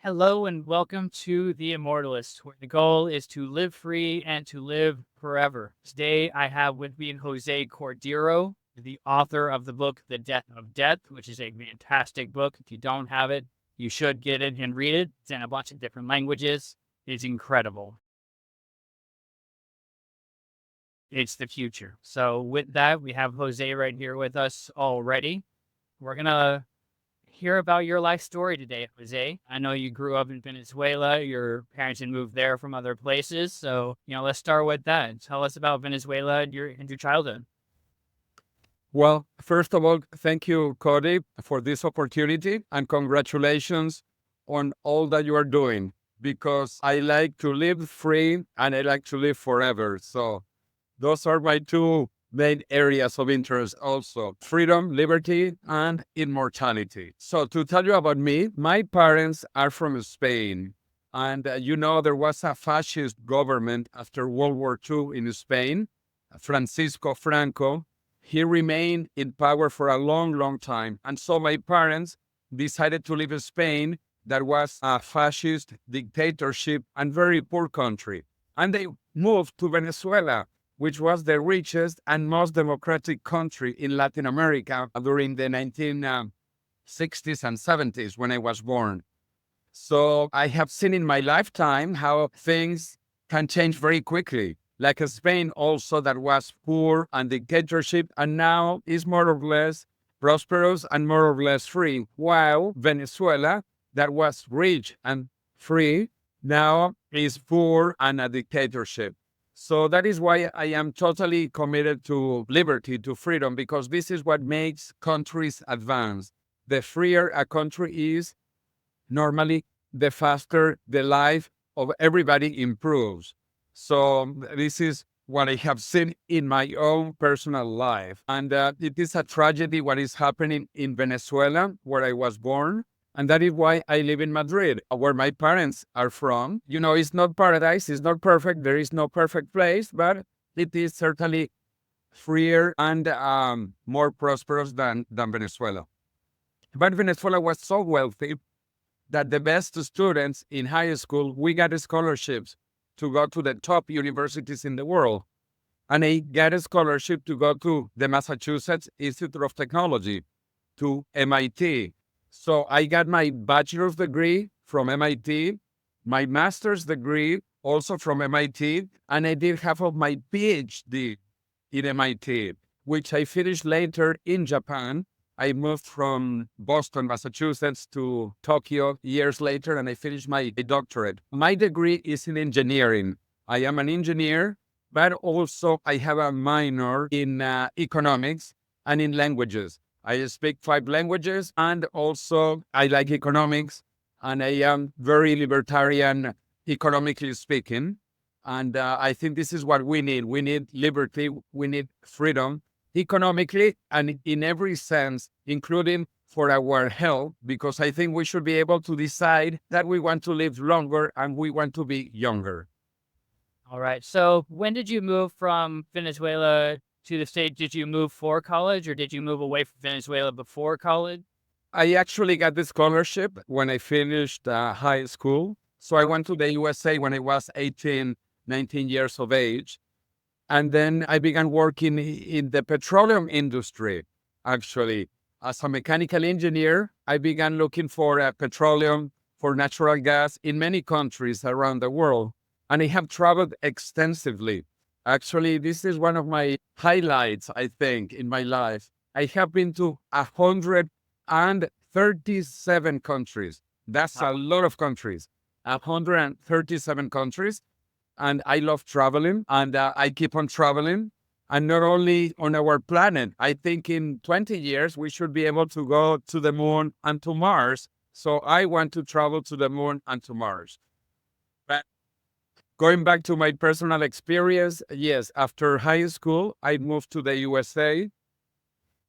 Hello and welcome to the Immortalist, where the goal is to live free and to live forever. Today I have with me José Cordeiro, the author of the book The Death of Death, which is a fantastic book. If you don't have it, you should get it and read it. It's in a bunch of different languages. It's incredible. It's the future. So with that, we have Jose right here with us already. We're going to hear about your life story today, Jose. I know you grew up in Venezuela. Your parents had moved there from other places. So, let's start with that. Tell us about Venezuela and your childhood. Well, first of all, thank you, Cody, for this opportunity and congratulations on all that you are doing because I like to live free and I like to live forever. So those are my two main areas of interest also: freedom, liberty, and immortality. So to tell you about me, my parents are from Spain. And there was a fascist government after World War II in Spain. Francisco Franco, he remained in power for a long, long time. And so my parents decided to leave Spain, that was a fascist dictatorship and very poor country. And they moved to Venezuela, which was the richest and most democratic country in Latin America during the 1960s and 70s when I was born. So I have seen in my lifetime how things can change very quickly. Like Spain also, that was poor and dictatorship, and now is more or less prosperous and more or less free. While Venezuela, that was rich and free, now is poor and a dictatorship. So that is why I am totally committed to liberty, to freedom, because this is what makes countries advance. The freer a country is, normally, the faster the life of everybody improves. So this is what I have seen in my own personal life. And it is a tragedy what is happening in Venezuela, where I was born. And that is why I live in Madrid, where my parents are from. It's not paradise, it's not perfect. There is no perfect place, but it is certainly freer and more prosperous than Venezuela. But Venezuela was so wealthy that the best students in high school, we got scholarships to go to the top universities in the world. And I got a scholarship to go to the Massachusetts Institute of Technology, to MIT. So I got my bachelor's degree from MIT, my master's degree also from MIT, and I did half of my PhD in MIT, which I finished later in Japan. I moved from Boston, Massachusetts to Tokyo years later, and I finished my doctorate. My degree is in engineering. I am an engineer, but also I have a minor in economics and in languages. I speak 5 languages, and also I like economics, and I am very libertarian, economically speaking. And I think this is what we need. We need liberty, we need freedom, economically and in every sense, including for our health, because I think we should be able to decide that we want to live longer and we want to be younger. All right. So when did you move from Venezuela to the States? Did you move for college or did you move away from Venezuela before college? I actually got the scholarship when I finished high school. So I went to the USA when I was 18, 19 years of age. And then I began working in the petroleum industry, actually. As a mechanical engineer, I began looking for petroleum, for natural gas in many countries around the world. And I have traveled extensively. Actually, this is one of my highlights, I think, in my life. I have been to 137 countries. That's a lot of countries. 137 countries. And I love traveling, and I keep on traveling. And not only on our planet, I think in 20 years, we should be able to go to the moon and to Mars. So I want to travel to the moon and to Mars. But going back to my personal experience, yes, after high school, I moved to the USA.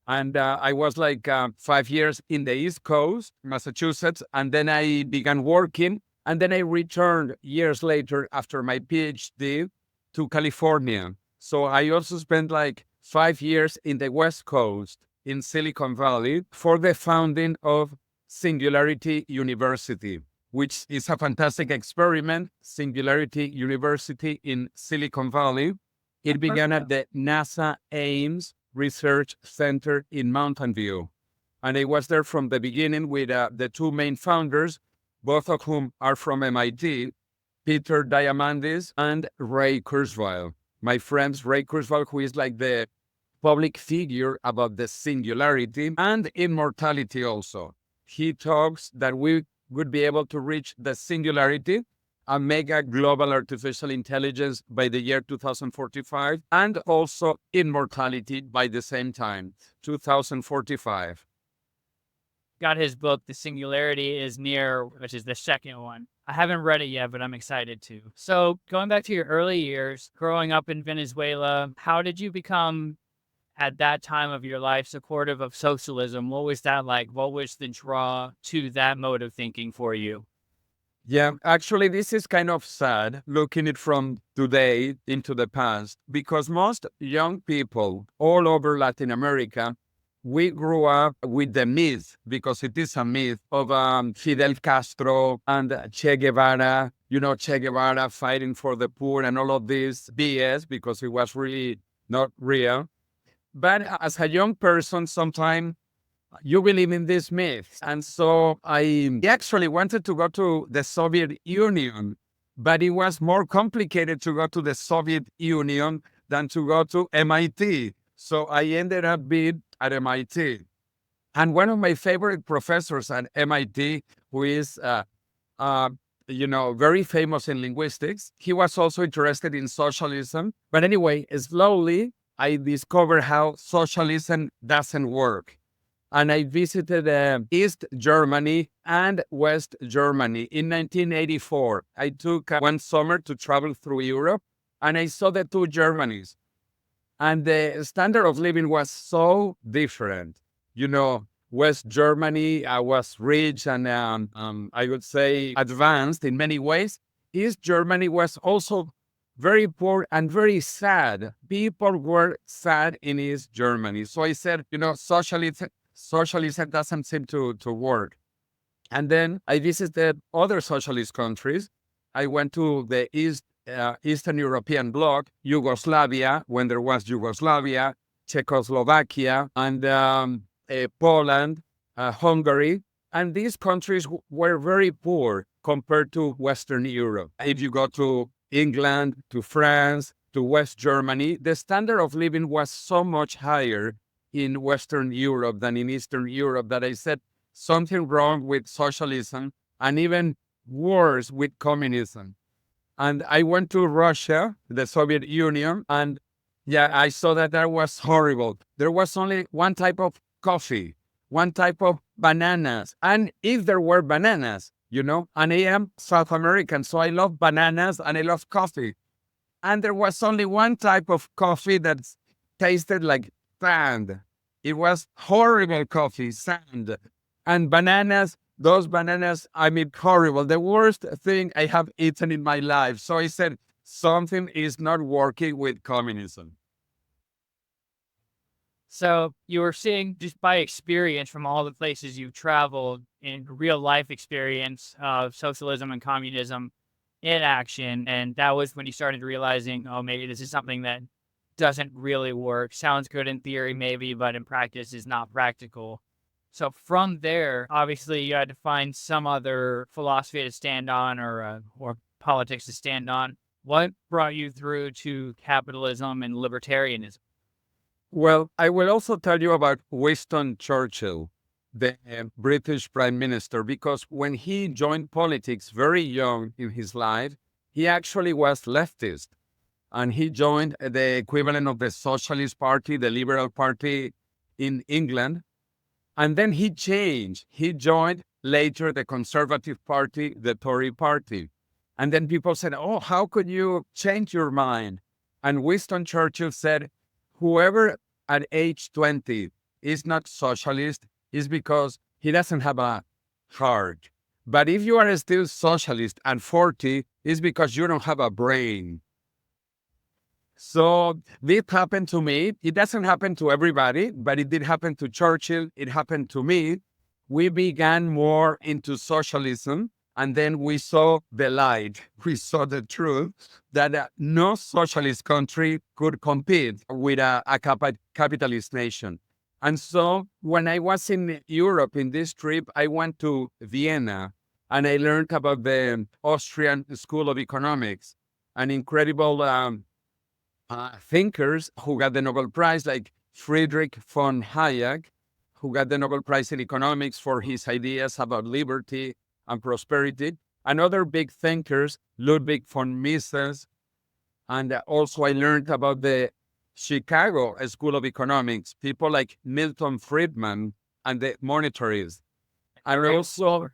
And I was like 5 years in the East Coast, Massachusetts, and then I began working. And then I returned years later after my PhD to California. So I also spent like 5 years in the West Coast in Silicon Valley for the founding of Singularity University, which is a fantastic experiment, Singularity University in Silicon Valley. It began at the NASA Ames Research Center in Mountain View. And I was there from the beginning with the two main founders, both of whom are from MIT, Peter Diamandis and Ray Kurzweil. My friend Ray Kurzweil, who is like the public figure about the singularity and immortality also. He talks that we would be able to reach the singularity, a mega global artificial intelligence by the year 2045, and also immortality by the same time, 2045. Got his book, The Singularity is Near, which is the second one. I haven't read it yet, but I'm excited to. So going back to your early years, growing up in Venezuela, how did you become, at that time of your life, supportive of socialism? What was that like? What was the draw to that mode of thinking for you? Yeah, actually, this is kind of sad looking it from today into the past, because most young people all over Latin America, we grew up with the myth, because it is a myth, of Fidel Castro and Che Guevara, Che Guevara fighting for the poor and all of this BS, because it was really not real. But as a young person, sometimes you believe in this myth. And so I actually wanted to go to the Soviet Union, but it was more complicated to go to the Soviet Union than to go to MIT. So I ended up being at MIT. And one of my favorite professors at MIT, who is, very famous in linguistics, he was also interested in socialism. But anyway, slowly, I discovered how socialism doesn't work. And I visited East Germany and West Germany in 1984. I took one summer to travel through Europe, and I saw the two Germanys. And the standard of living was so different. West Germany was rich and I would say advanced in many ways. East Germany was also very poor and very sad. People were sad in East Germany. So I said, socialism doesn't seem to work. And then I visited other socialist countries. I went to the Eastern European bloc, Yugoslavia, when there was Yugoslavia, Czechoslovakia, and Poland, Hungary. And these countries were very poor compared to Western Europe. If you go to England, to France, to West Germany, the standard of living was so much higher in Western Europe than in Eastern Europe that I said something wrong with socialism, and even worse with communism. And I went to Russia, the Soviet Union, and I saw that was horrible. There was only one type of coffee, one type of bananas. And if there were bananas, and I am South American, so I love bananas and I love coffee. And there was only one type of coffee that tasted like sand. It was horrible coffee, sand. And bananas, those bananas, horrible. The worst thing I have eaten in my life. So I said, something is not working with communism. So you were seeing, just by experience from all the places you've traveled, in real life experience of socialism and communism in action. And that was when you started realizing, oh, maybe this is something that doesn't really work. Sounds good in theory, maybe, but in practice is not practical. So from there, obviously, you had to find some other philosophy to stand on, or politics to stand on. What brought you through to capitalism and libertarianism? Well, I will also tell you about Winston Churchill, the British Prime Minister, because when he joined politics very young in his life, he actually was leftist. And he joined the equivalent of the Socialist Party, the Liberal Party in England. And then he changed. He joined later the Conservative Party, the Tory Party. And then people said, oh, how could you change your mind? And Winston Churchill said, whoever at age 20 is not socialist is because he doesn't have a heart. But if you are still socialist at 40, it's because you don't have a brain. So this happened to me. It doesn't happen to everybody, but it did happen to Churchill. It happened to me. We began more into socialism. And then we saw the light, we saw the truth that no socialist country could compete with a capitalist nation. And so when I was in Europe in this trip, I went to Vienna and I learned about the Austrian School of Economics, an incredible thinkers who got the Nobel Prize, like Friedrich von Hayek, who got the Nobel Prize in economics for his ideas about liberty and prosperity, and other big thinkers, Ludwig von Mises, and also I learned about the Chicago School of Economics, people like Milton Friedman and the monetarists, and also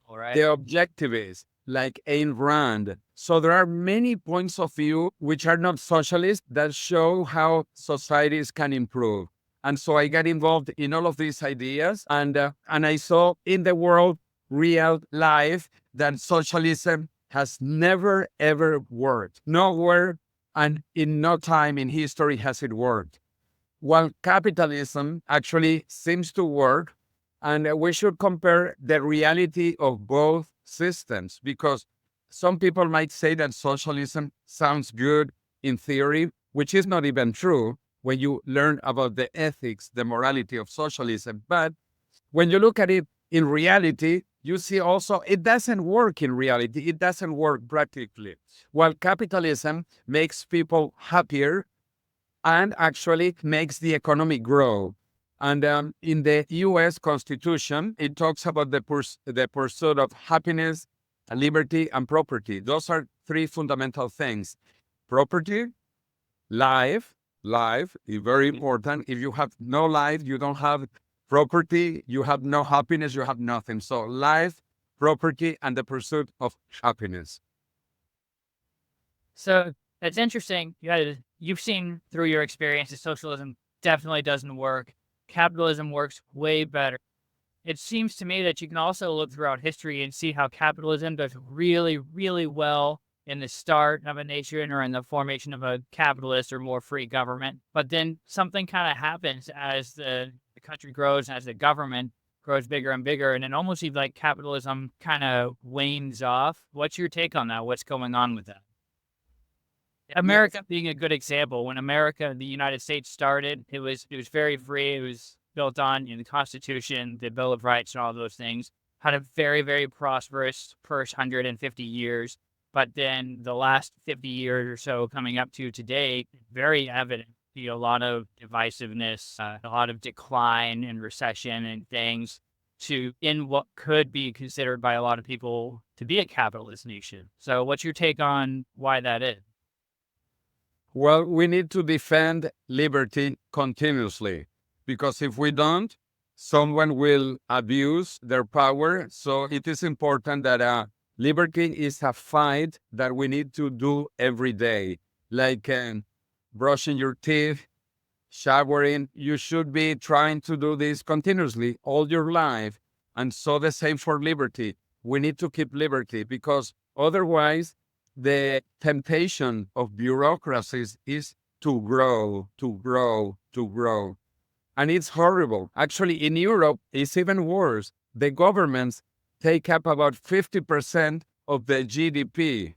All right. the objectivists like Ayn Rand. So there are many points of view which are not socialist that show how societies can improve. And so I got involved in all of these ideas, and I saw in the world, real life, that socialism has never ever worked. Nowhere and in no time in history has it worked. While capitalism actually seems to work, and we should compare the reality of both systems, because some people might say that socialism sounds good in theory, which is not even true when you learn about the ethics, the morality of socialism. But when you look at it in reality, you see also it doesn't work in reality. It doesn't work practically. While capitalism makes people happier and actually makes the economy grow. And in the U.S. Constitution, it talks about the pursuit of happiness, liberty, and property. Those are three fundamental things. Property, life is very important. If you have no life, you don't have property, you have no happiness, you have nothing. So life, property, and the pursuit of happiness. So it's interesting. You've seen through your experience that socialism definitely doesn't work. Capitalism works way better. It seems to me that you can also look throughout history and see how capitalism does really, really well in the start of a nation or in the formation of a capitalist or more free government. But then something kind of happens as the country grows, as the government grows bigger and bigger, and it almost seems like capitalism kind of wanes off. What's your take on that? What's going on with that? America being a good example. When the United States started, it was very free. It was built on the Constitution, the Bill of Rights, and all those things. Had a very, very prosperous first 150 years. But then the last 50 years or so coming up to today, very evident. A lot of divisiveness, a lot of decline and recession and things in what could be considered by a lot of people to be a capitalist nation. So what's your take on why that is? Well, we need to defend liberty continuously, because if we don't, someone will abuse their power. So it is important that liberty is a fight that we need to do every day, like brushing your teeth, showering. You should be trying to do this continuously all your life. And so the same for liberty. We need to keep liberty, because otherwise the temptation of bureaucracies is to grow, to grow, to grow. And it's horrible. Actually, in Europe, it's even worse. The governments take up about 50% of the GDP.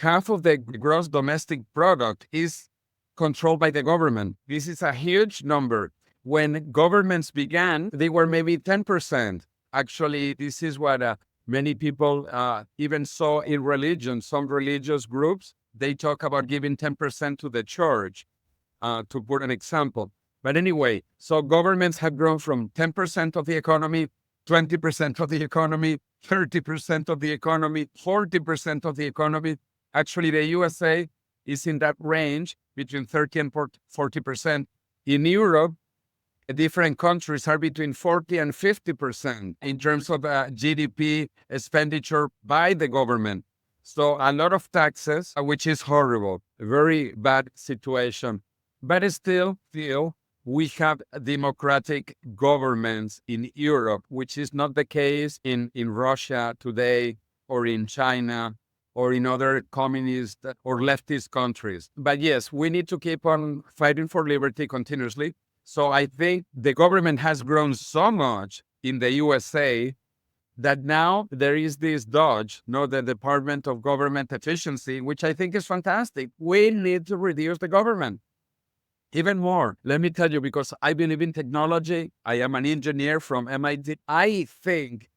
Half of the gross domestic product is controlled by the government. This is a huge number. When governments began, they were maybe 10%. Actually, this is what many people even saw in religion. Some religious groups, they talk about giving 10% to the church, to put an example. But anyway, so governments have grown from 10% of the economy, 20% of the economy, 30% of the economy, 40% of the economy. Actually, the USA is in that range between 30 and 40%. In Europe, different countries are between 40 and 50% in terms of GDP expenditure by the government. So a lot of taxes, which is horrible, a very bad situation. But still, we have democratic governments in Europe, which is not the case in Russia today, or in China, or in other communist or leftist countries. But yes, we need to keep on fighting for liberty continuously. So I think the government has grown so much in the USA that now there is this Dodge, no, the Department of Government Efficiency, which I think is fantastic. We need to reduce the government even more. Let me tell you, because I believe in technology. I am an engineer from MIT. I think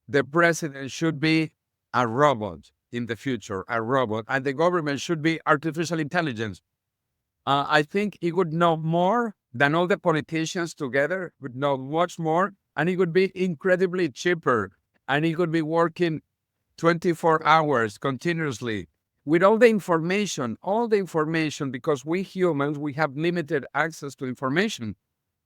the president should be a robot in the future, a robot, and the government should be artificial intelligence. I think he would know more than all the politicians together, would know much more, and he would be incredibly cheaper, and he could be working 24 hours continuously with all the information, because we humans, we have limited access to information,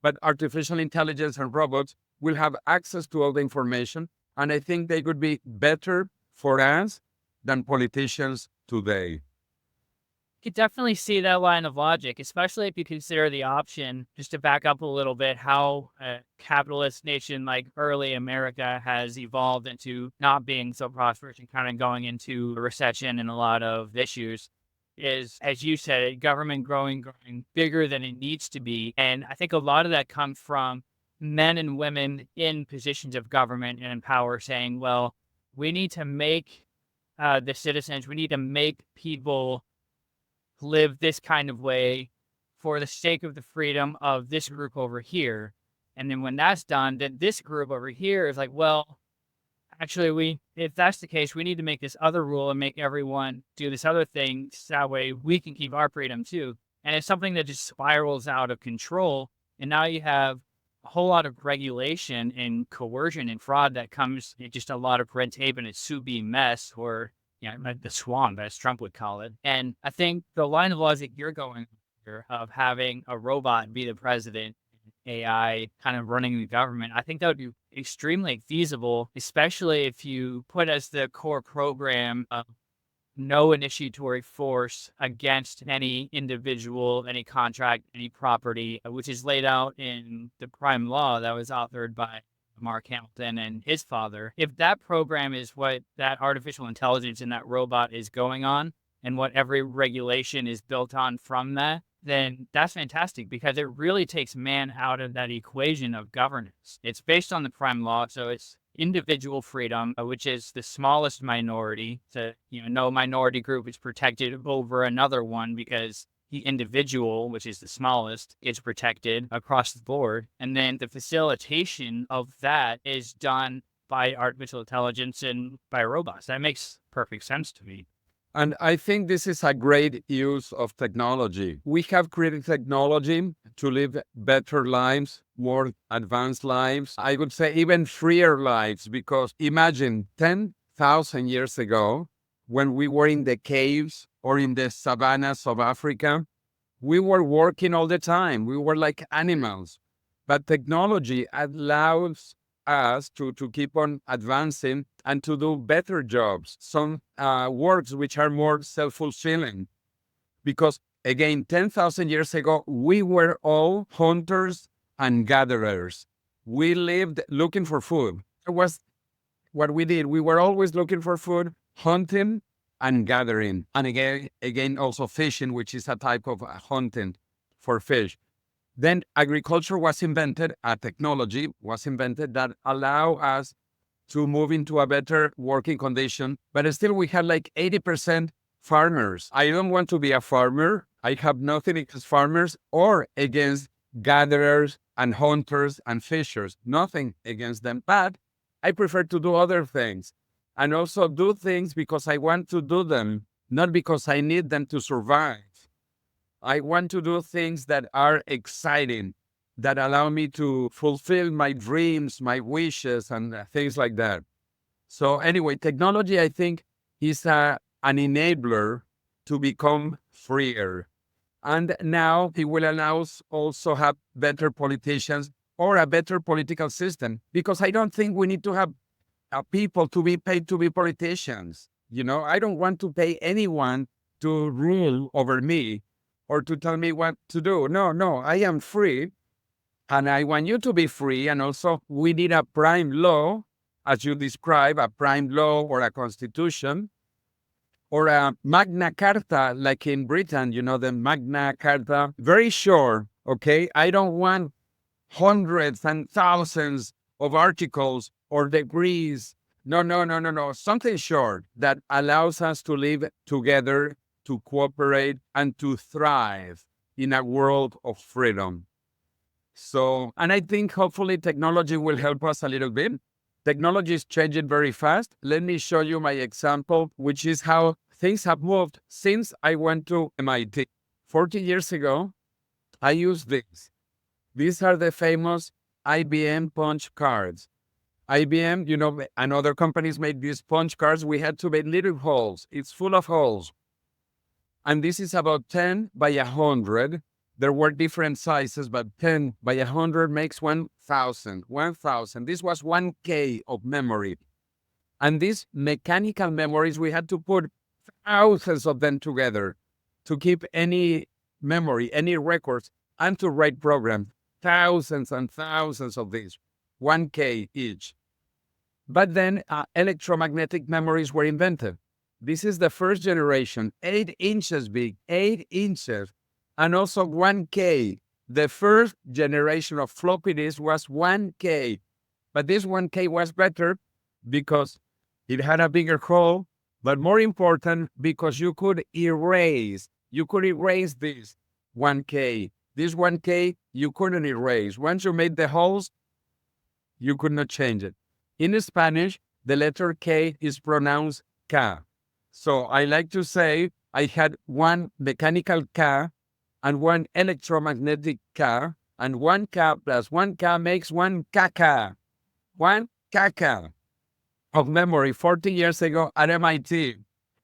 but artificial intelligence and robots will have access to all the information. And I think they could be better for us than politicians today. Could definitely see that line of logic, especially if you consider the option, just to back up a little bit, how a capitalist nation like early America has evolved into not being so prosperous and kind of going into a recession and a lot of issues is, as you said, government growing bigger than it needs to be. And I think a lot of that comes from men and women in positions of government and in power saying, well, we need to make the citizens, we need to make people live this kind of way for the sake of the freedom of this group over here. And then when that's done, then this group over here is like, well, actually, if that's the case, we need to make this other rule and make everyone do this other thing. So that way we can keep our freedom too. And it's something that just spirals out of control. And now you have a whole lot of regulation and coercion and fraud that comes in, just a lot of red tape and a soupy mess, or the swan, as Trump would call it. And I think the line of logic you're going here of having a robot be the president, AI kind of running the government, I think that would be extremely feasible, especially if you put as the core program of no initiatory force against any individual, any contract, any property, which is laid out in the prime law that was authored by Mark Hamilton and his father. If that program is what that artificial intelligence and that robot is going on, and what every regulation is built on from that, then that's fantastic, because it really takes man out of that equation of governance. It's based on the prime law, so it's individual freedom, which is the smallest minority. So, no minority group is protected over another one, because the individual, which is the smallest, is protected across the board. And then the facilitation of that is done by artificial intelligence and by robots. That makes perfect sense to me. And I think this is a great use of technology. We have created technology to live better lives, more advanced lives. I would say even freer lives, because imagine 10,000 years ago, when we were in the caves or in the savannas of Africa, we were working all the time. We were like animals. But technology allows us to keep on advancing and to do better jobs, some works which are more self-fulfilling. Because again, 10,000 years ago, we were all hunters and gatherers. We lived looking for food. It was what we did. We were always looking for food, hunting and gathering. And again, also fishing, which is a type of hunting for fish. Then agriculture was invented, a technology was invented that allow us to move into a better working condition. But still we had like 80% farmers. I don't want to be a farmer. I have nothing against farmers or against gatherers and hunters and fishers. Nothing against them. But I prefer to do other things, and also do things because I want to do them, not because I need them to survive. I want to do things that are exciting, that allow me to fulfill my dreams, my wishes, and things like that. So anyway, technology, I think, is an enabler to become freer. And now it will allow us also have better politicians or a better political system, because I don't think we need to have people to be paid to be politicians. I don't want to pay anyone to rule over me or to tell me what to do. No, I am free, and I want you to be free. And also, we need a prime law, as you describe, a prime law or a constitution or a Magna Carta, like in Britain, the Magna Carta, very sure, okay? I don't want hundreds and thousands of articles or degrees No. Something short that allows us to live together, to cooperate, and to thrive in a world of freedom. So, and I think hopefully technology will help us a little bit. Technology is changing very fast. Let me show you my example, which is how things have moved since I went to MIT. 40 years ago, I used this. These are the famous IBM punch cards. IBM, and other companies made these punch cards. We had to make little holes. It's full of holes. And this is about 10 by 100. There were different sizes, but 10 by 100 makes 1,000. 1,000. This was 1K of memory. And these mechanical memories, we had to put thousands of them together to keep any memory, any records, and to write programs. Thousands and thousands of these, 1K each. But then electromagnetic memories were invented. This is the first generation, 8 inches big, 8 inches, and also 1K. The first generation of floppy disk was 1K, but this 1K was better because it had a bigger hole, but more important, because you could erase this 1K. This 1K, you couldn't erase. Once you made the holes, you could not change it. In Spanish, the letter K is pronounced K. So I like to say I had one mechanical K and one electromagnetic K, and 1K plus 1K makes 1 KK. 1 KK of memory 40 years ago at MIT.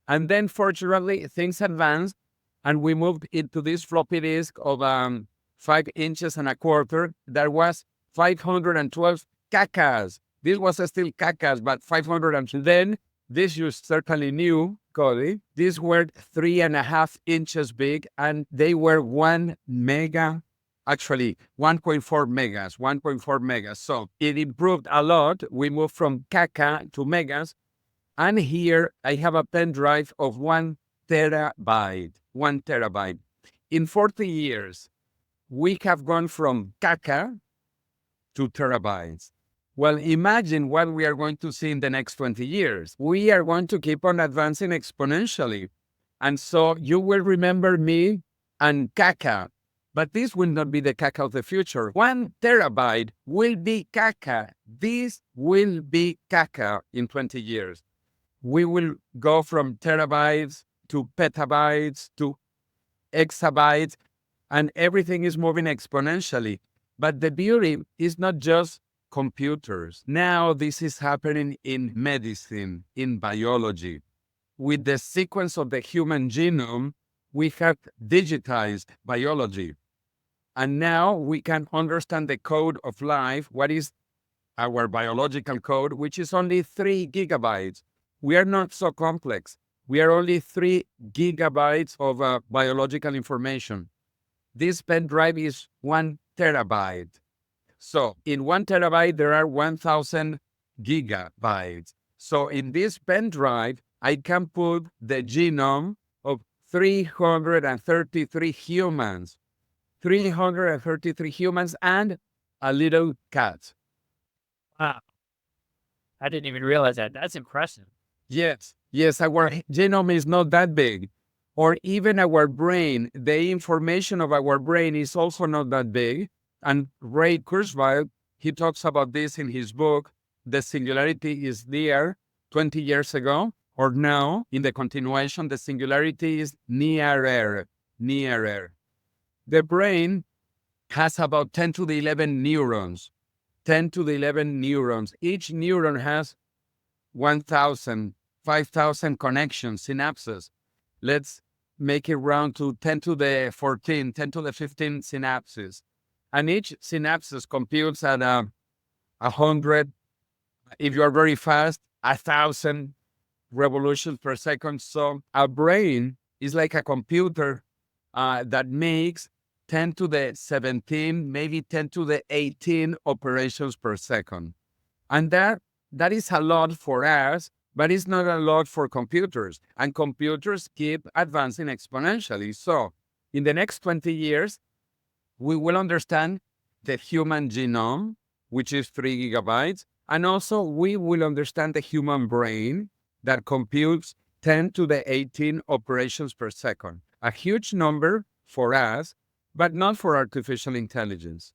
And then fortunately, things advanced and we moved into this floppy disk of 5 inches and a quarter. That was 512 KKs. This was still KKs, but 500. And then this you certainly knew, Cody. These were 3.5 inches big, and they were 1 mega, actually 1.4 megas, 1.4 megas. So it improved a lot. We moved from KK to megas. And here I have a pen drive of 1 terabyte, 1 terabyte. In 40 years, we have gone from KK to terabytes. Well, imagine what we are going to see in the next 20 years. We are going to keep on advancing exponentially. And so you will remember me and Kaka, but this will not be the Kaka of the future. 1 terabyte will be Kaka. This will be Kaka in 20 years. We will go from terabytes to petabytes to exabytes, and everything is moving exponentially. But the beauty is not just computers. Now this is happening in medicine, in biology. With the sequence of the human genome, we have digitized biology. And now we can understand the code of life, what is our biological code, which is only 3 gigabytes. We are not so complex. We are only 3 gigabytes of biological information. This pen drive is 1 terabyte. So in 1 terabyte, there are 1,000 gigabytes. So in this pen drive, I can put the genome of 333 humans. 333 humans and a little cat. Wow. I didn't even realize that. That's impressive. Yes, our genome is not that big. Or even our brain, the information of our brain is also not that big. And Ray Kurzweil, he talks about this in his book, The Singularity is There, 20 years ago, or now, in the continuation, the singularity is nearer. The brain has about 10 to the 11 neurons. 10 to the 11 neurons. Each neuron has 1,000, 5,000 connections, synapses. Let's make it round to 10 to the 14, 10 to the 15 synapses. And each synapses computes at 100, if you are very fast, 1,000 revolutions per second. So our brain is like a computer that makes 10 to the 17, maybe 10 to the 18 operations per second. And that is a lot for us, but it's not a lot for computers. And computers keep advancing exponentially. So in the next 20 years, we will understand the human genome, which is 3 gigabytes, And also, we will understand the human brain that computes 10 to the 18 operations per second. A huge number for us, but not for artificial intelligence.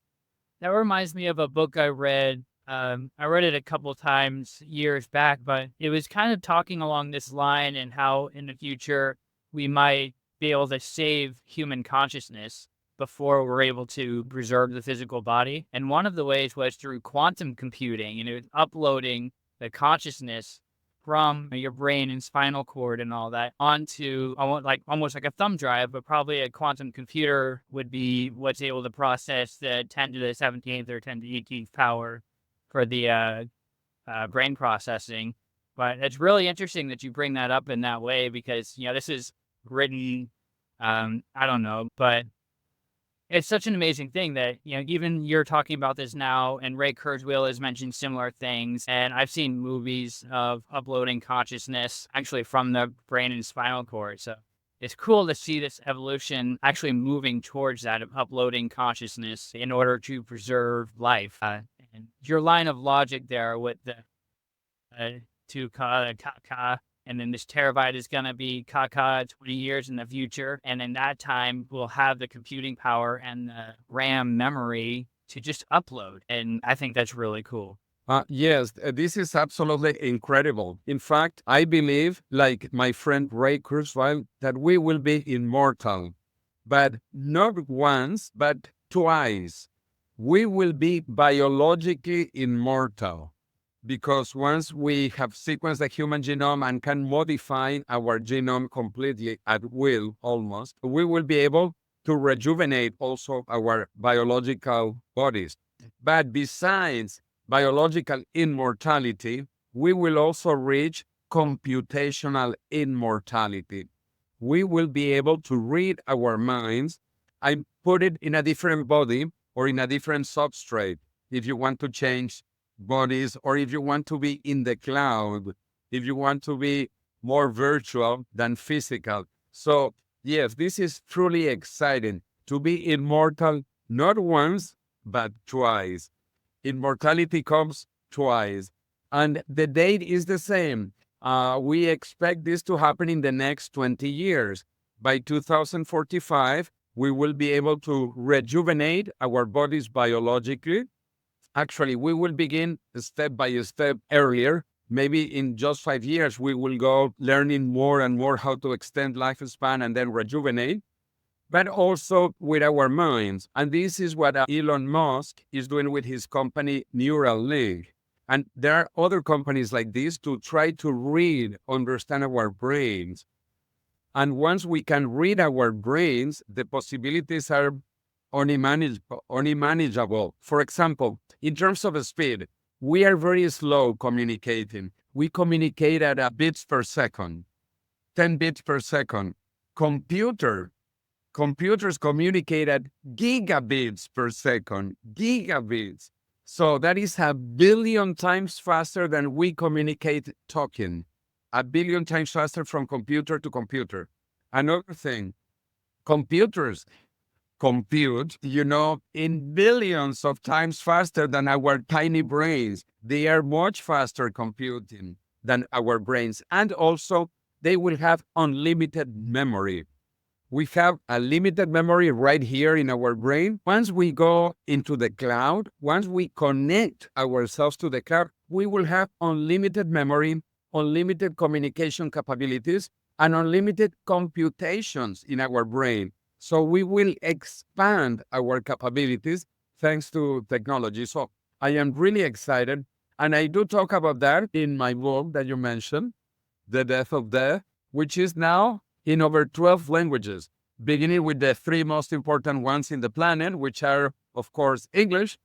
That reminds me of a book I read. I read it a couple times years back, but it was kind of talking along this line and how in the future we might be able to save human consciousness before we're able to preserve the physical body. And one of the ways was through quantum computing, uploading the consciousness from your brain and spinal cord and all that onto almost like a thumb drive, but probably a quantum computer would be what's able to process the 10 to the 17th or 10 to the 18th power for the brain processing. But it's really interesting that you bring that up in that way because, this is written, I don't know, but it's such an amazing thing that, even you're talking about this now, and Ray Kurzweil has mentioned similar things, and I've seen movies of uploading consciousness actually from the brain and spinal cord. So it's cool to see this evolution actually moving towards that of uploading consciousness in order to preserve life. And your line of logic there with the to ka, and then this terabyte is going to be kaka 20 years in the future. And in that time, we'll have the computing power and the RAM memory to just upload. And I think that's really cool. Yes, this is absolutely incredible. In fact, I believe, like my friend Ray Kurzweil, that we will be immortal, but not once, but twice. We will be biologically immortal. Because once we have sequenced the human genome and can modify our genome completely at will, almost, we will be able to rejuvenate also our biological bodies. But besides biological immortality, we will also reach computational immortality. We will be able to read our minds and put it in a different body or in a different substrate if you want to change bodies, or if you want to be in the cloud, if you want to be more virtual than physical. So yes, this is truly exciting to be immortal, not once, but twice. Immortality comes twice. And the date is the same. We expect this to happen in the next 20 years. By 2045, we will be able to rejuvenate our bodies biologically. Actually, we will begin step by step earlier. Maybe in just 5 years, we will go learning more and more how to extend lifespan and then rejuvenate, but also with our minds. And this is what Elon Musk is doing with his company Neuralink. And there are other companies like this to try to understand our brains. And once we can read our brains, the possibilities are unimaginable. For example, in terms of speed, we are very slow communicating. We communicate at bits per second, 10 bits per second. Computers communicate at gigabits per second, gigabits. So that is 1,000,000,000 times faster than we communicate talking. 1,000,000,000 times faster from computer to computer. Another thing, computers compute, in billions of times faster than our tiny brains. They are much faster computing than our brains. And also, they will have unlimited memory. We have a limited memory right here in our brain. Once we go into the cloud, once we connect ourselves to the cloud, we will have unlimited memory, unlimited communication capabilities, and unlimited computations in our brain. So we will expand our capabilities thanks to technology. So I am really excited. And I do talk about that in my book that you mentioned, The Death of Death, which is now in over 12 languages, beginning with the 3 most important ones in the planet, which are, of course, English,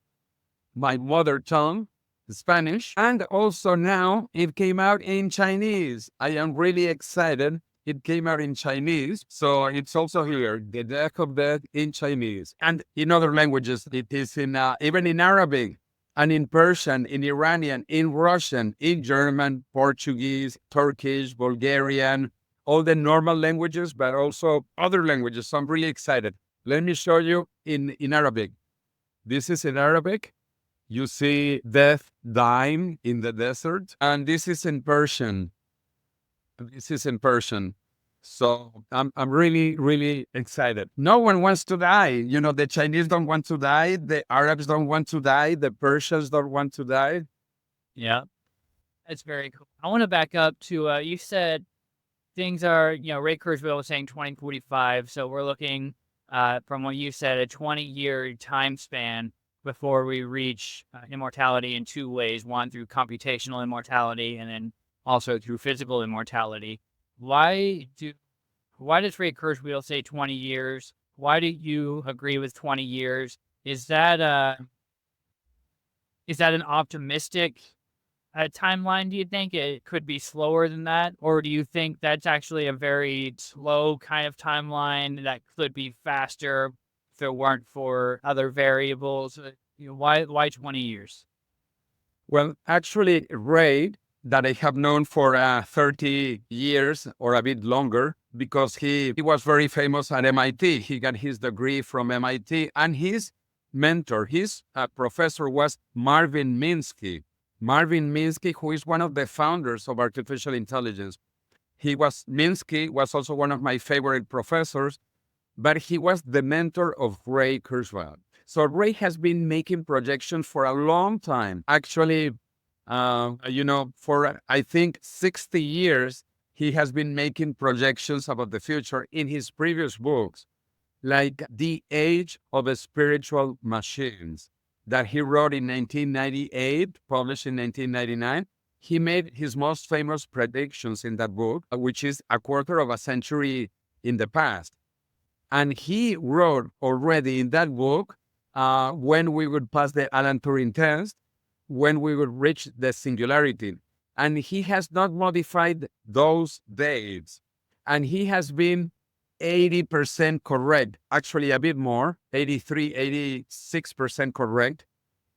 my mother tongue, Spanish, and also now it came out in Chinese. I am really excited. It came out in Chinese, so it's also here, The Death of Death in Chinese. And in other languages, it is even in Arabic, and in Persian, in Iranian, in Russian, in German, Portuguese, Turkish, Bulgarian, all the normal languages, but also other languages. So I'm really excited. Let me show you in Arabic. This is in Arabic. You see death, dying in the desert. And this is in Persian. This is in Persian. So I'm really, really excited. No one wants to die. You know, the Chinese don't want to die. The Arabs don't want to die. The Persians don't want to die. Yeah, that's very cool. I want to back up to you said things are, Ray Kurzweil was saying 2045. So we're looking from what you said, a 20-year time span before we reach immortality in two ways. One, through computational immortality, and then also through physical immortality. Why does Ray Kurzweil say 20 years? Why do you agree with 20 years? Is that an optimistic timeline? Do you think it could be slower than that? Or do you think that's actually a very slow kind of timeline that could be faster if it weren't for other variables? Why 20 years? Well, actually, Ray, that I have known for 30 years or a bit longer, because he was very famous at MIT. He got his degree from MIT, and his mentor, his professor was Marvin Minsky. Marvin Minsky, who is one of the founders of artificial intelligence. Minsky was also one of my favorite professors, but he was the mentor of Ray Kurzweil. So Ray has been making projections for a long time. Actually, for I think 60 years, he has been making projections about the future in his previous books, like The Age of the Spiritual Machines, that he wrote in 1998, published in 1999. He made his most famous predictions in that book, which is a quarter of a century in the past. And he wrote already in that book when we would pass the Alan Turing test, when we would reach the singularity. And he has not modified those dates. And he has been 80% correct, actually a bit more, 83, 86% correct.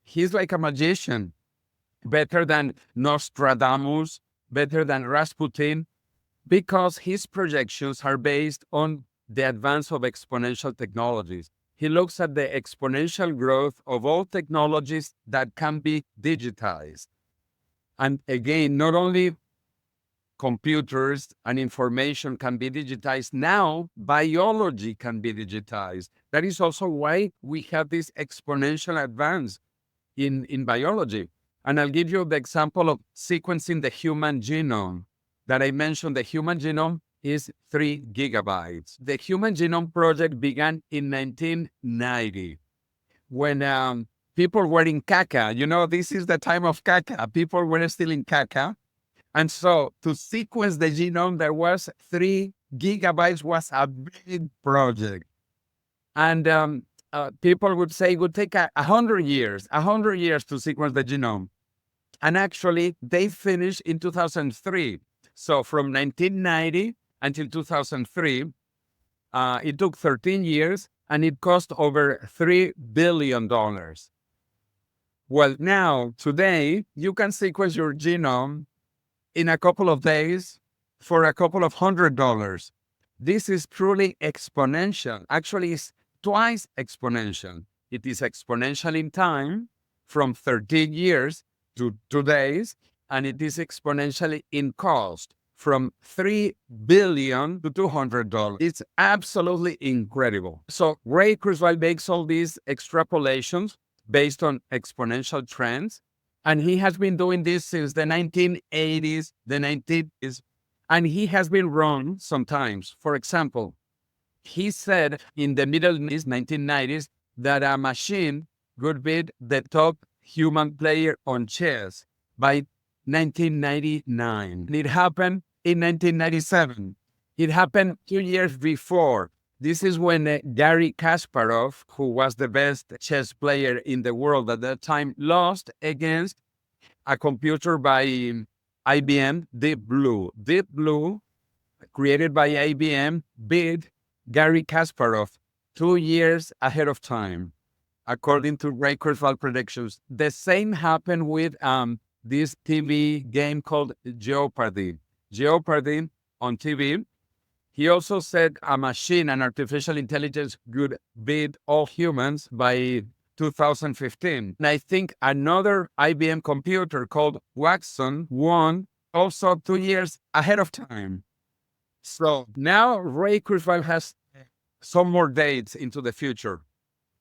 He's like a magician, better than Nostradamus, better than Rasputin, because his projections are based on the advance of exponential technologies. He looks at the exponential growth of all technologies that can be digitized. And again, not only computers and information can be digitized, now biology can be digitized. That is also why we have this exponential advance in biology. And I'll give you the example of sequencing the human genome that I mentioned. The human genome is 3 gigabytes. The Human Genome Project began in 1990 when people were in caca. You know, this is the time of caca. People were still in caca. And so to sequence the genome, there was 3 gigabytes was a big project. And people would say it would take 100 years to sequence the genome. And actually, they finished in 2003. So from 1990 until 2003, it took 13 years, and it cost over $3 billion. Well, now, today, you can sequence your genome in a couple of days for a couple of $100. This is truly exponential. Actually, it's twice exponential. It is exponential in time from 13 years to 2 days, and it is exponentially in cost from $3 billion to $200. It's absolutely incredible. So Ray Kurzweil makes all these extrapolations based on exponential trends, and he has been doing this since the 1980s, the 90s, and he has been wrong sometimes. For example, he said in the middle 1990s that a machine would beat the top human player on chess by 1999. It happened in 1997. It happened 2 years before. This is when Garry Kasparov, who was the best chess player in the world at that time, lost against a computer by IBM, Deep Blue. Deep Blue, created by IBM, beat Garry Kasparov 2 years ahead of time, according to Ray Kurzweil predictions. The same happened with this TV game called Jeopardy. Jeopardy on TV. He also said a machine, an artificial intelligence, would beat all humans by 2015. And I think another IBM computer called Watson won also 2 years ahead of time. So now Ray Kurzweil has some more dates into the future.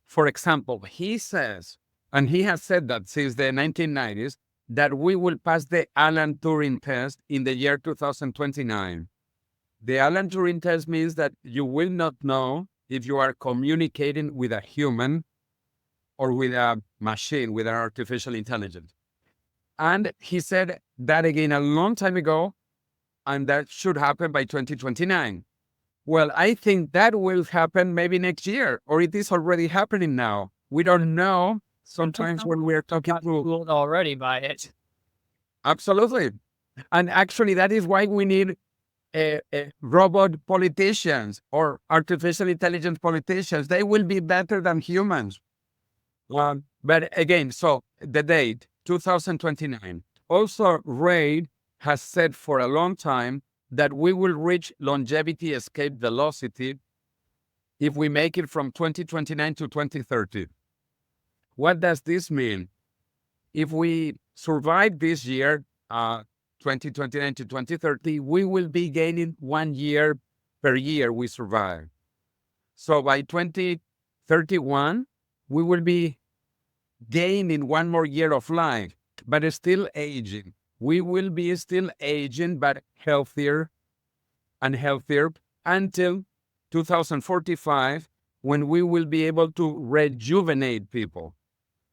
For example, he says, and he has said that since the 1990s, that we will pass the Alan Turing test in the year 2029. The Alan Turing test means that you will not know if you are communicating with a human or with a machine, with an artificial intelligence. And he said that again a long time ago, and that should happen by 2029. Well, I think that will happen maybe next year, or it is already happening now. We don't know sometimes when we're talking Got to... fooled already by it. Absolutely. And actually, that is why we need robot politicians or artificial intelligence politicians. They will be better than humans. But again, so the date, 2029. Also, Ray has said for a long time that we will reach longevity escape velocity if we make it from 2029 to 2030. What does this mean? If we survive this year, 2029 to 2030, we will be gaining 1 year per year we survive. So by 2031, we will be gaining 1 more year of life, but still aging. We will be still aging, but healthier and healthier until 2045, when we will be able to rejuvenate people.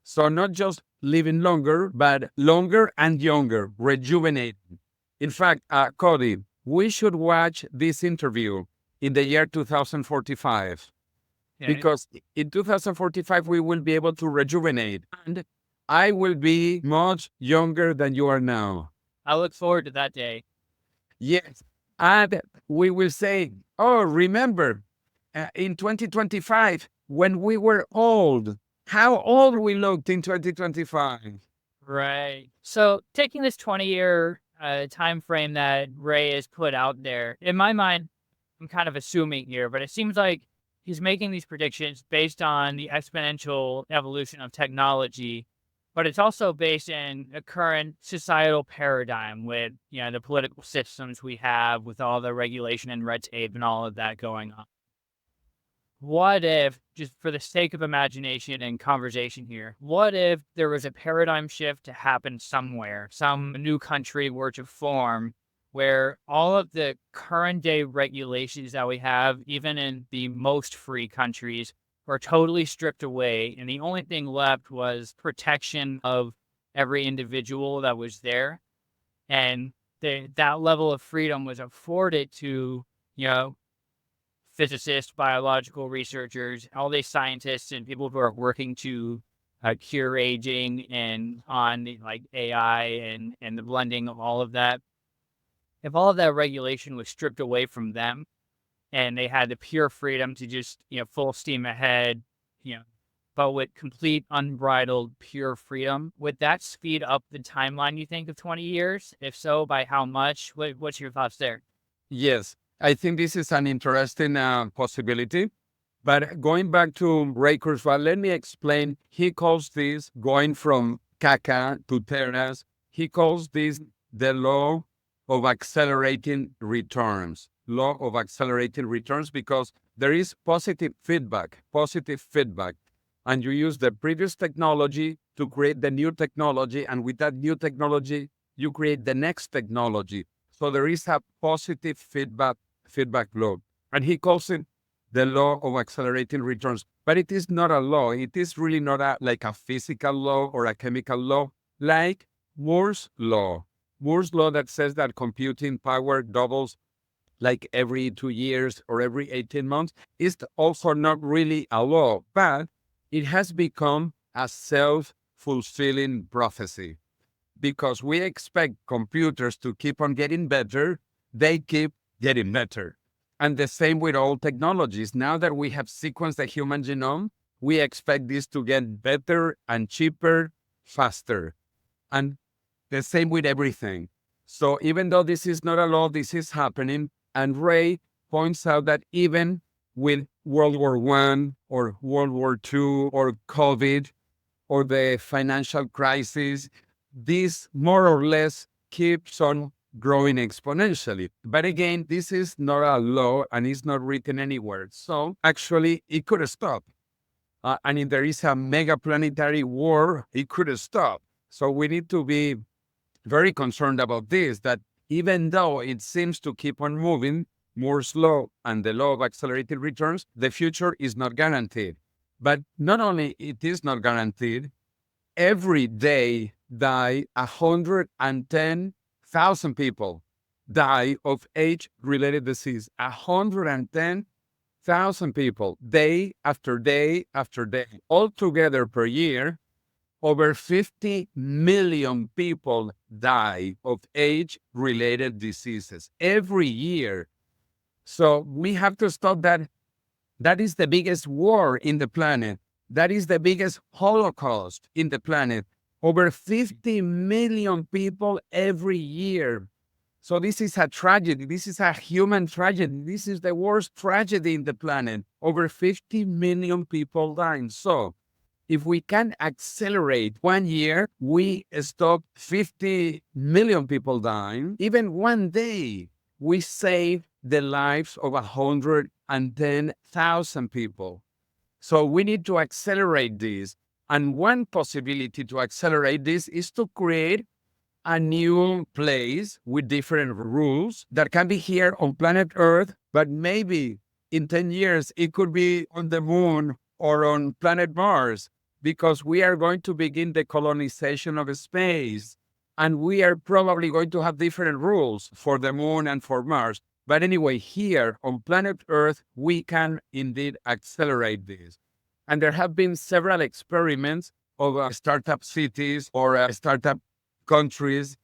So not just living longer, but longer and younger, rejuvenating. In fact, Cody, we should watch this interview in the year 2045. Yeah. Because in 2045, we will be able to rejuvenate. And I will be much younger than you are now. I look forward to that day. Yes. And we will say, oh, remember, in 2025, when we were old, how old we looked in 2025. Right. So taking this 20-year time frame that Ray has put out there, in my mind, I'm kind of assuming here, but it seems like he's making these predictions based on the exponential evolution of technology, but it's also based in a current societal paradigm with, the political systems we have, with all the regulation and red tape and all of that going on. What if, just for the sake of imagination and conversation here, what if there was a paradigm shift to happen somewhere, some new country were to form, where all of the current day regulations that we have, even in the most free countries, were totally stripped away, and the only thing left was protection of every individual that was there, and that level of freedom was afforded to, physicists, biological researchers, all these scientists and people who are working to cure aging and on like AI and the blending of all of that. If all of that regulation was stripped away from them and they had the pure freedom to just, full steam ahead, but with complete unbridled pure freedom, would that speed up the timeline, you think, of 20 years? If so, by how much? What's your thoughts there? Yes, I think this is an interesting possibility. But going back to Ray Kurzweil, let me explain. He calls this going from caca to teras. He calls this the law of accelerating returns. Law of accelerating returns, because there is positive feedback. And you use the previous technology to create the new technology. And with that new technology, you create the next technology. So there is a positive feedback loop. And he calls it the law of accelerating returns. But it is not a law. It is really not like a physical law or a chemical law, like Moore's law. Moore's law that says that computing power doubles like every 2 years or every 18 months is also not really a law, but it has become a self-fulfilling prophecy. Because we expect computers to keep on getting better, they keep getting better. And the same with all technologies. Now that we have sequenced the human genome, we expect this to get better and cheaper, faster. And the same with everything. So even though this is not a law, this is happening. And Ray points out that even with World War I or World War II or COVID, or the financial crisis, this more or less keeps on growing exponentially. But again, this is not a law and it's not written anywhere. So actually, it could stop. And if there is a mega planetary war, it could stop. So we need to be very concerned about this, that even though it seems to keep on moving more slow and the law of accelerated returns, the future is not guaranteed. But not only it is not guaranteed, every day die 110,000 people die of age-related disease. 110,000 people, day after day after day. Altogether per year, over 50 million people die of age-related diseases every year. So we have to stop that. That is the biggest war in the planet. That is the biggest Holocaust in the planet. Over 50 million people every year. So this is a tragedy. This is a human tragedy. This is the worst tragedy in the planet. Over 50 million people dying. So if we can accelerate 1 year, we stop 50 million people dying. Even one day, we save the lives of 110,000 people. So we need to accelerate this. And one possibility to accelerate this is to create a new place with different rules that can be here on planet Earth, but maybe in 10 years, it could be on the moon or on planet Mars, because we are going to begin the colonization of space. And we are probably going to have different rules for the moon and for Mars. But anyway, here on planet Earth, we can indeed accelerate this. And there have been several experiments of startup cities or startup countries,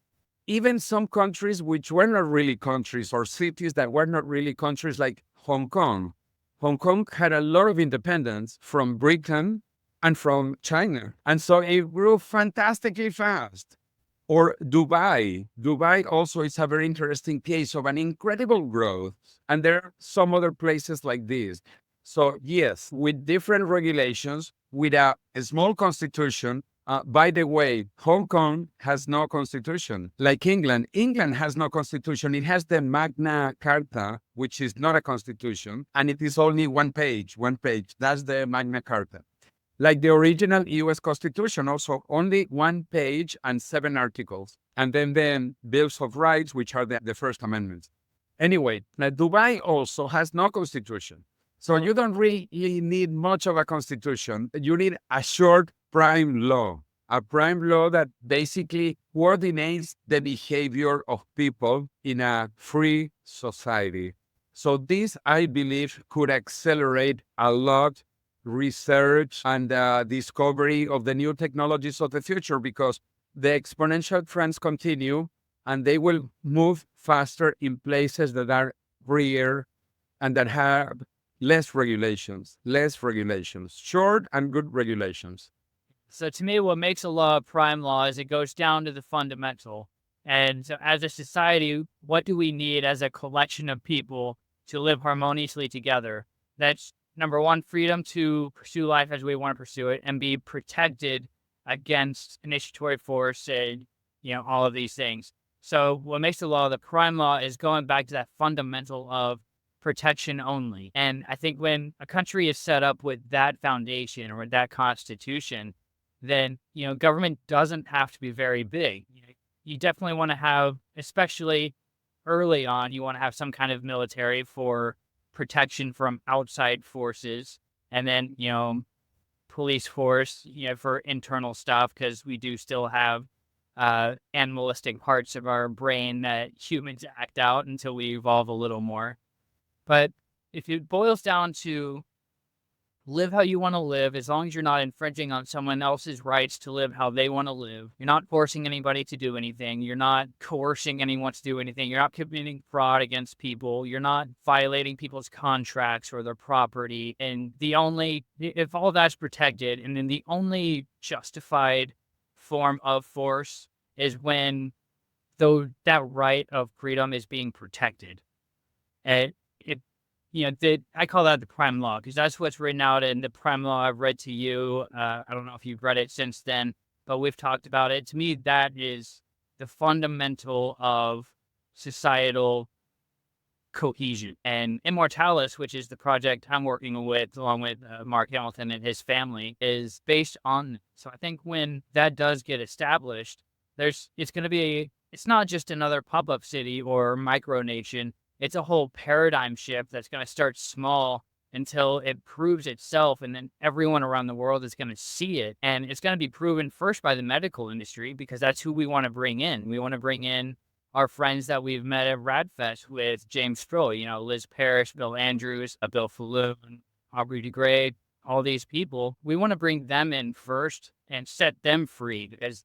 even some countries which were not really countries, or cities that were not really countries, like Hong Kong. Hong Kong had a lot of independence from Britain and from China. And so it grew fantastically fast. Or Dubai. Dubai also is a very interesting case of an incredible growth. And there are some other places like this. So yes, with different regulations, with a small constitution. By the way, Hong Kong has no constitution. Like England, England has no constitution. It has the Magna Carta, which is not a constitution, and it is only one page. That's the Magna Carta. Like the original US Constitution, also only one page and 7 articles. And then the Bills of Rights, which are the First Amendments. Anyway, now Dubai also has no constitution. So you don't really need much of a constitution. You need a short prime law, a prime law that basically coordinates the behavior of people in a free society. So this, I believe, could accelerate a lot research and discovery of the new technologies of the future, because the exponential trends continue and they will move faster in places that are freer and that have less regulations, short and good regulations. So to me, what makes a law a prime law is it goes down to the fundamental. And so as a society, what do we need as a collection of people to live harmoniously together? That's number one, freedom to pursue life as we want to pursue it and be protected against initiatory force and, all of these things. So what makes the law the prime law is going back to that fundamental of protection only. And I think when a country is set up with that foundation or with that constitution, then, government doesn't have to be very big. You definitely want to have, especially early on, you want to have some kind of military for protection from outside forces, and then, police force, for internal stuff, because we do still have animalistic parts of our brain that humans act out until we evolve a little more. But if it boils down to live how you want to live, as long as you're not infringing on someone else's rights to live how they want to live, you're not forcing anybody to do anything, you're not coercing anyone to do anything, you're not committing fraud against people, you're not violating people's contracts or their property, and if all that's protected, and then the only justified form of force is when that right of freedom is being protected. And I call that the prime law because that's what's written out in the prime law I've read to you. I don't know if you've read it since then, but we've talked about it. To me, that is the fundamental of societal cohesion. And Immortalis, which is the project I'm working with along with Mark Hamilton and his family, is based on. So I think when that does get established, it's going to be, it's not just another pop-up city or micronation. It's a whole paradigm shift that's going to start small until it proves itself, and then everyone around the world is going to see it. And it's going to be proven first by the medical industry because that's who we want to bring in. We want to bring in our friends that we've met at Radfest with James Stroll, Liz Parrish, Bill Andrews, Bill Falloon, Aubrey de Grey, all these people. We want to bring them in first and set them free because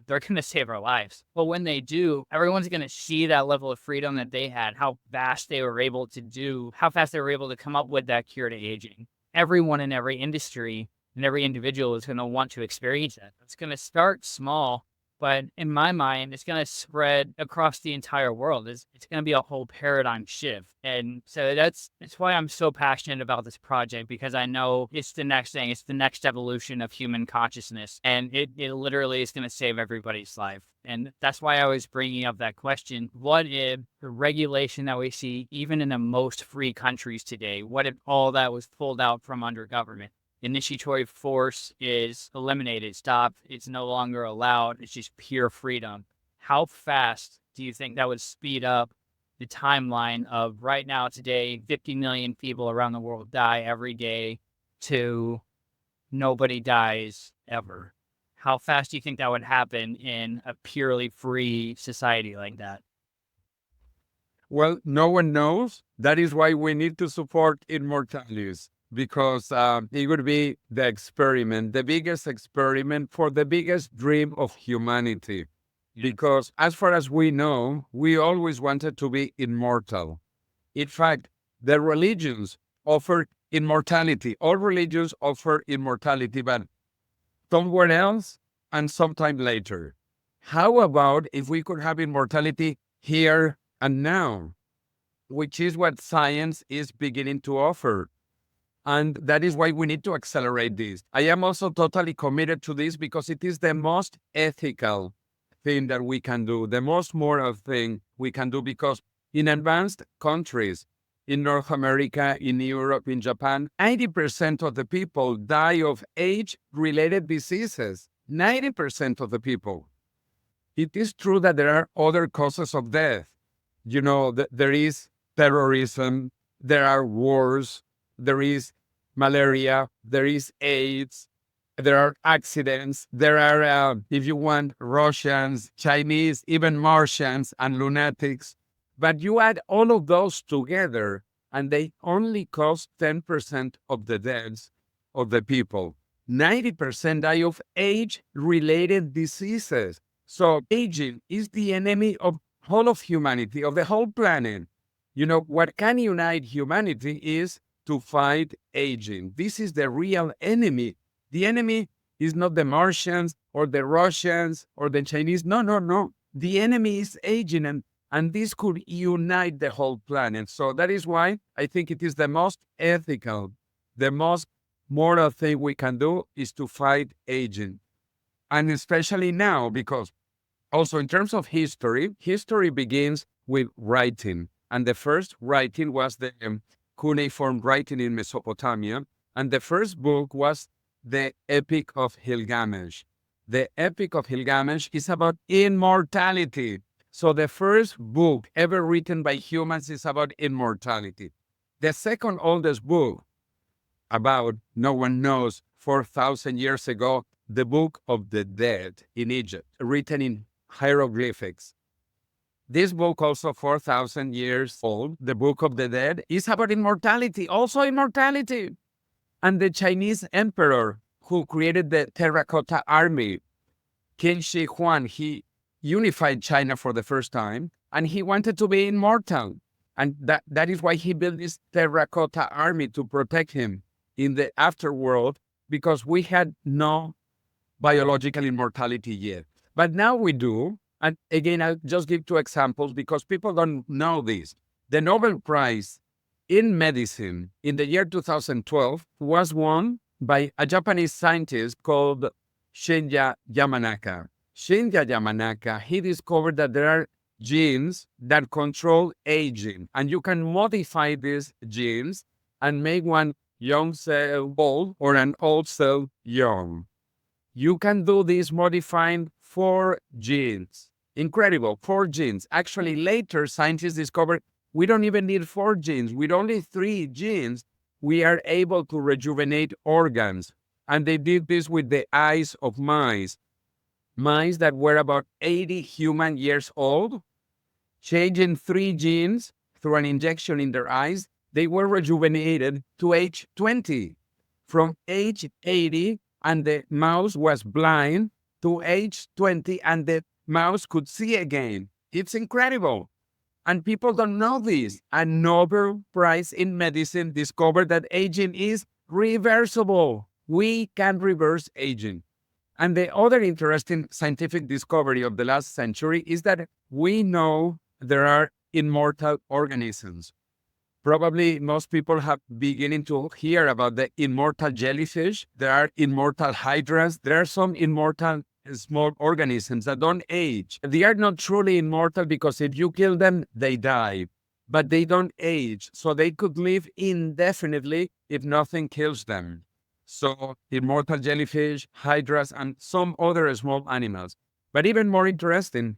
they're going to save our lives. But when they do, everyone's going to see that level of freedom that they had, how fast they were able to do, how fast they were able to come up with that cure to aging. Everyone in every industry and every individual is going to want to experience that. It's going to start small, but in my mind, it's going to spread across the entire world. It's going to be a whole paradigm shift. And so that's why I'm so passionate about this project, because I know it's the next thing. It's the next evolution of human consciousness. And it literally is going to save everybody's life. And that's why I was bringing up that question. What if the regulation that we see, even in the most free countries today, what if all that was pulled out from under government? Initiatory force is eliminated, stopped. It's no longer allowed. It's just pure freedom. How fast do you think that would speed up the timeline of right now, today, 50 million people around the world die every day to nobody dies ever? How fast do you think that would happen in a purely free society like that? Well, no one knows. That is why we need to support Immortalis, because it would be the experiment, the biggest experiment for the biggest dream of humanity. Because as far as we know, we always wanted to be immortal. In fact, the religions offer immortality. All religions offer immortality, but somewhere else and sometime later. How about if we could have immortality here and now, which is what science is beginning to offer? And that is why we need to accelerate this. I am also totally committed to this because it is the most ethical thing that we can do, the most moral thing we can do, because in advanced countries, in North America, in Europe, in Japan, 90% of the people die of age-related diseases. 90% of the people. It is true that there are other causes of death. There is terrorism, there are wars, there is malaria, there is AIDS, there are accidents, there are, if you want, Russians, Chinese, even Martians and lunatics. But you add all of those together, and they only cause 10% of the deaths of the people. 90% die of age-related diseases. So aging is the enemy of whole of humanity, of the whole planet. What can unite humanity is to fight aging. This is the real enemy. The enemy is not the Martians or the Russians or the Chinese. No, no, no. The enemy is aging, and this could unite the whole planet. So that is why I think it is the most ethical, the most moral thing we can do is to fight aging. And especially now, because also in terms of history begins with writing. And the first writing was the cuneiform writing in Mesopotamia. And the first book was the Epic of Gilgamesh. The Epic of Gilgamesh is about immortality. So the first book ever written by humans is about immortality. The second oldest book about, no one knows, 4,000 years ago, the Book of the Dead in Egypt, written in hieroglyphics. This book, also 4,000 years old, the Book of the Dead, is about immortality, also immortality. And the Chinese emperor who created the terracotta army, Qin Shi Huang, he unified China for the first time, and he wanted to be immortal. And that is why he built this terracotta army to protect him in the afterworld, because we had no biological immortality yet. But now we do. And again, I'll just give two examples because people don't know this. The Nobel Prize in medicine in the year 2012 was won by a Japanese scientist called Shinya Yamanaka. Shinya Yamanaka, he discovered that there are genes that control aging, and you can modify these genes and make one young cell old or an old cell young. You can do this modifying 4 genes. Incredible, 4 genes. Actually, later scientists discovered we don't even need 4 genes. With only 3 genes, we are able to rejuvenate organs. And they did this with the eyes of mice. Mice that were about 80 human years old, changing 3 genes through an injection in their eyes, they were rejuvenated to age 20. From age 80, and the mouse was blind, to age 20, and the mouse could see again. It's incredible. And people don't know this. A Nobel Prize in medicine discovered that aging is reversible. We can reverse aging. And the other interesting scientific discovery of the last century is that we know there are immortal organisms. Probably most people have beginning to hear about the immortal jellyfish. There are immortal hydras. There are some immortal small organisms that don't age. They are not truly immortal because if you kill them, they die. But they don't age, so they could live indefinitely if nothing kills them. So immortal jellyfish, hydras, and some other small animals. But even more interesting,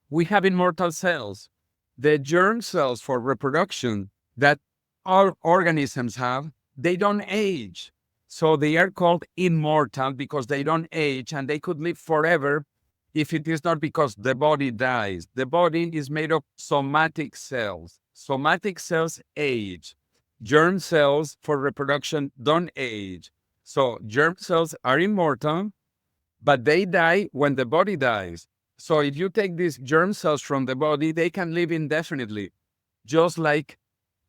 we have immortal cells. The germ cells for reproduction that all organisms have, they don't age. So they are called immortal because they don't age and they could live forever if it is not because the body dies. The body is made of somatic cells. Somatic cells age. Germ cells for reproduction don't age. So germ cells are immortal, but they die when the body dies. So if you take these germ cells from the body, they can live indefinitely, just like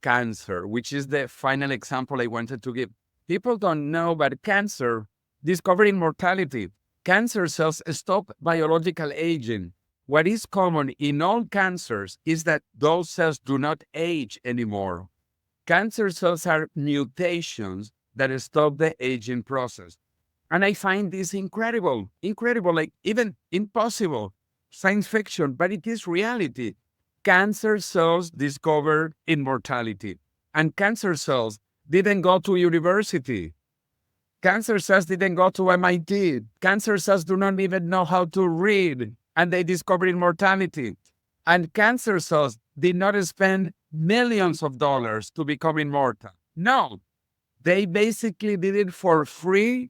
cancer, which is the final example I wanted to give. People don't know, but cancer, discovering mortality. Cancer cells stop biological aging. What is common in all cancers is that those cells do not age anymore. Cancer cells are mutations that stop the aging process. And I find this incredible, like even impossible, science fiction, but it is reality. Cancer cells discovered immortality. And cancer cells didn't go to university. Cancer cells didn't go to MIT. Cancer cells do not even know how to read, and they discovered immortality. And cancer cells did not spend millions of dollars to become immortal. No, they basically did it for free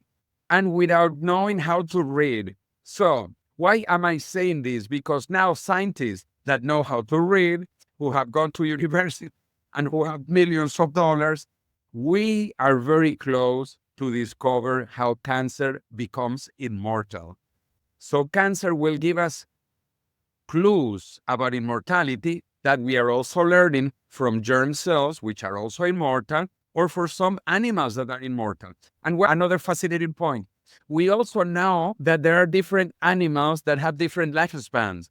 and without knowing how to read. So why am I saying this? Because now scientists that know how to read, who have gone to university, and who have millions of dollars, we are very close to discover how cancer becomes immortal. So cancer will give us clues about immortality that we are also learning from germ cells, which are also immortal, or for some animals that are immortal. And another fascinating point, we also know that there are different animals that have different lifespans.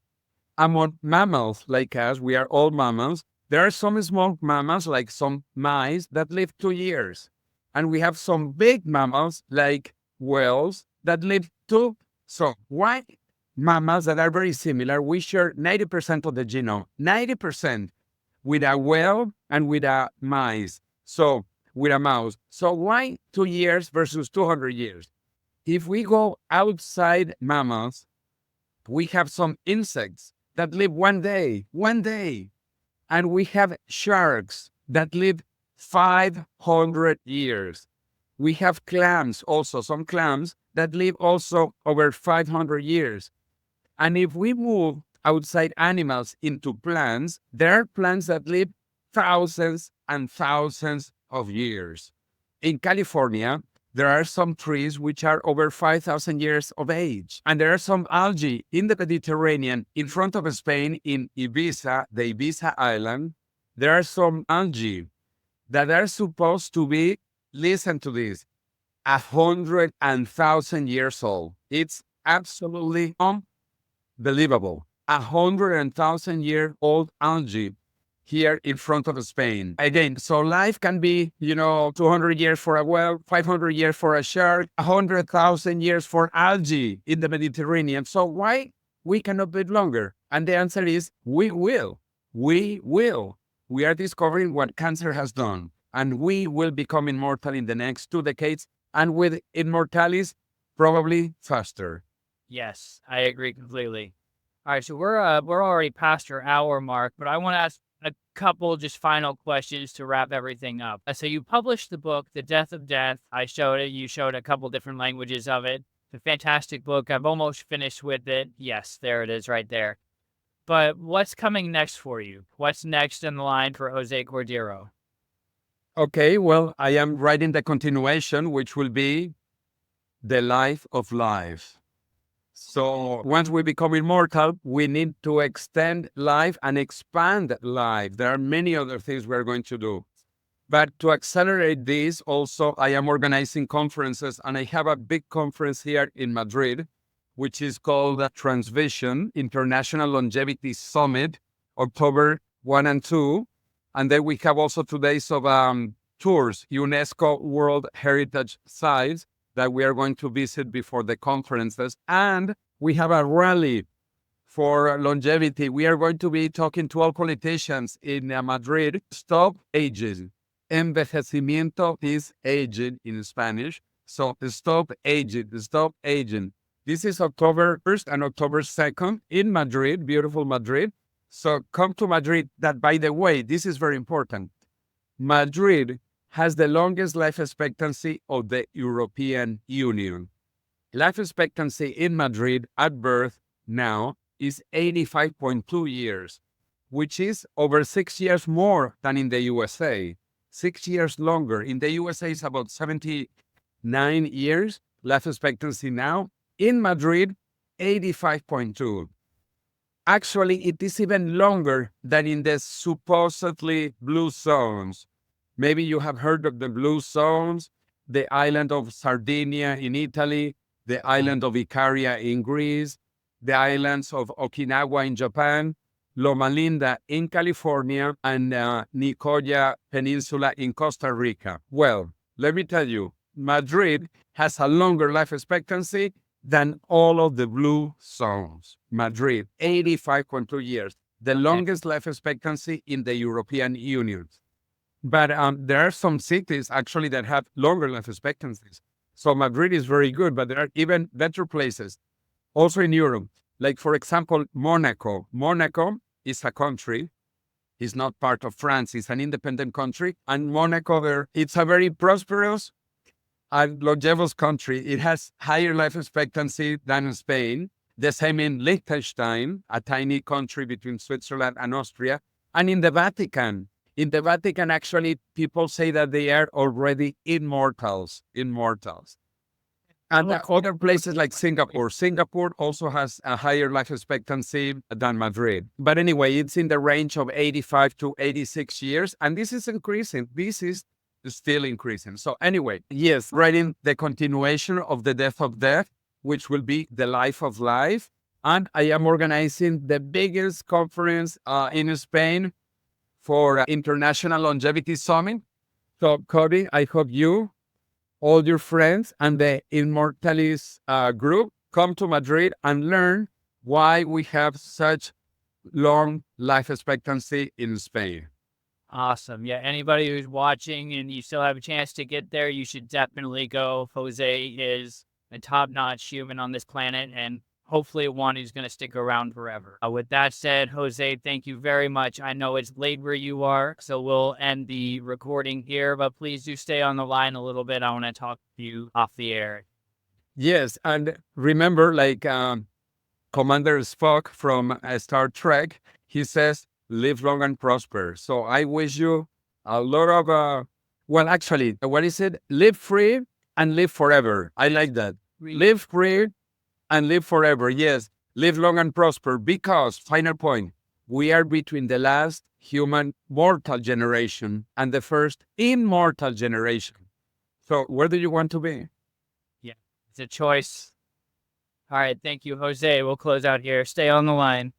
Among mammals like us, we are all mammals, there are some small mammals like some mice that live 2 years. And we have some big mammals like whales that live 2. So why mammals that are very similar, we share 90% of the genome, 90% with a whale and with a mice. So with a mouse. So why 2 years versus 200 years? If we go outside mammals, we have some insects that live 1 day. And we have sharks that live 500 years. We have clams also, some clams that live also over 500 years. And if we move outside animals into plants, there are plants that live thousands and thousands of years. In California, there are some trees which are over 5,000 years of age. And there are some algae in the Mediterranean in front of Spain in Ibiza, the Ibiza island. There are some algae that are supposed to be, listen to this, 100,000 years old. It's absolutely unbelievable. 100,000-year-old algae here in front of Spain. Again, so life can be, 200 years for a whale, 500 years for a shark, 100,000 years for algae in the Mediterranean. So why we cannot live longer? And the answer is we will. We will. We are discovering what cancer has done, and we will become immortal in the next 2 decades, and with Immortalis, probably faster. Yes, I agree completely. All right, so we're already past our hour mark, but I want to ask a couple just final questions to wrap everything up. So you published the book, The Death of Death. I showed it. You showed a couple different languages of it. It's a fantastic book. I've almost finished with it. Yes, there it is right there. But what's coming next for you? What's next in the line for José Cordeiro? Okay, well, I am writing the continuation, which will be The Life of Life. So once we become immortal, we need to extend life and expand life. There are many other things we're going to do. But to accelerate this, also, I am organizing conferences, and I have a big conference here in Madrid, which is called the Transvision International Longevity Summit, October 1 and 2. And then we have also 2 days of tours, UNESCO World Heritage Sites, that we are going to visit before the conferences. And we have a rally for longevity. We are going to be talking to all politicians in Madrid. Stop aging. Envejecimiento is aging in Spanish. So stop aging, stop aging. This is October 1st and October 2nd in Madrid, beautiful Madrid. So come to Madrid. That, by the way, this is very important. Madrid has the longest life expectancy of the European Union. Life expectancy in Madrid at birth now is 85.2 years, which is over 6 years more than in the USA. 6 years longer. In the USA, it's about 79 years life expectancy now. In Madrid, 85.2. Actually, it is even longer than in the supposedly blue zones. Maybe you have heard of the blue zones, the island of Sardinia in Italy, the island of Icaria in Greece, the islands of Okinawa in Japan, Loma Linda in California, and Nicoya Peninsula in Costa Rica. Well, let me tell you, Madrid has a longer life expectancy than all of the blue zones. Madrid, 85.2 years, the longest life expectancy in the European Union. But there are some cities actually that have longer life expectancies. So Madrid is very good, but there are even better places also in Europe. Like, for example, Monaco. Monaco is a country. It's not part of France. It's an independent country. And Monaco, it's a very prosperous and longevous country. It has higher life expectancy than Spain. The same in Liechtenstein, a tiny country between Switzerland and Austria. And in the Vatican. In the Vatican, actually, people say that they are already immortals. And other places like Singapore. Singapore also has a higher life expectancy than Madrid. But anyway, it's in the range of 85 to 86 years. And this is increasing. This is still increasing. So anyway, yes, writing the continuation of The Death of Death, which will be The Life of Life. And I am organizing the biggest conference in Spain for International Longevity Summit. So, Cody, I hope you, all your friends, and the Immortalis group come to Madrid and learn why we have such long life expectancy in Spain. Awesome. Yeah, anybody who's watching and you still have a chance to get there, you should definitely go. Jose is a top-notch human on this planet, and hopefully one who's going to stick around forever. With that said, Jose, thank you very much. I know it's late where you are, so we'll end the recording here, but please do stay on the line a little bit. I want to talk to you off the air. Yes, and remember, like Commander Spock from Star Trek, he says, live long and prosper. So I wish you a lot of, well, actually, what is it? Live free and live forever. I like that. Live free and live forever. Yes, live long and prosper, because, final point, we are between the last human mortal generation and the first immortal generation. So where do you want to be? Yeah, it's a choice. All right, thank you, Jose. We'll close out here. Stay on the line.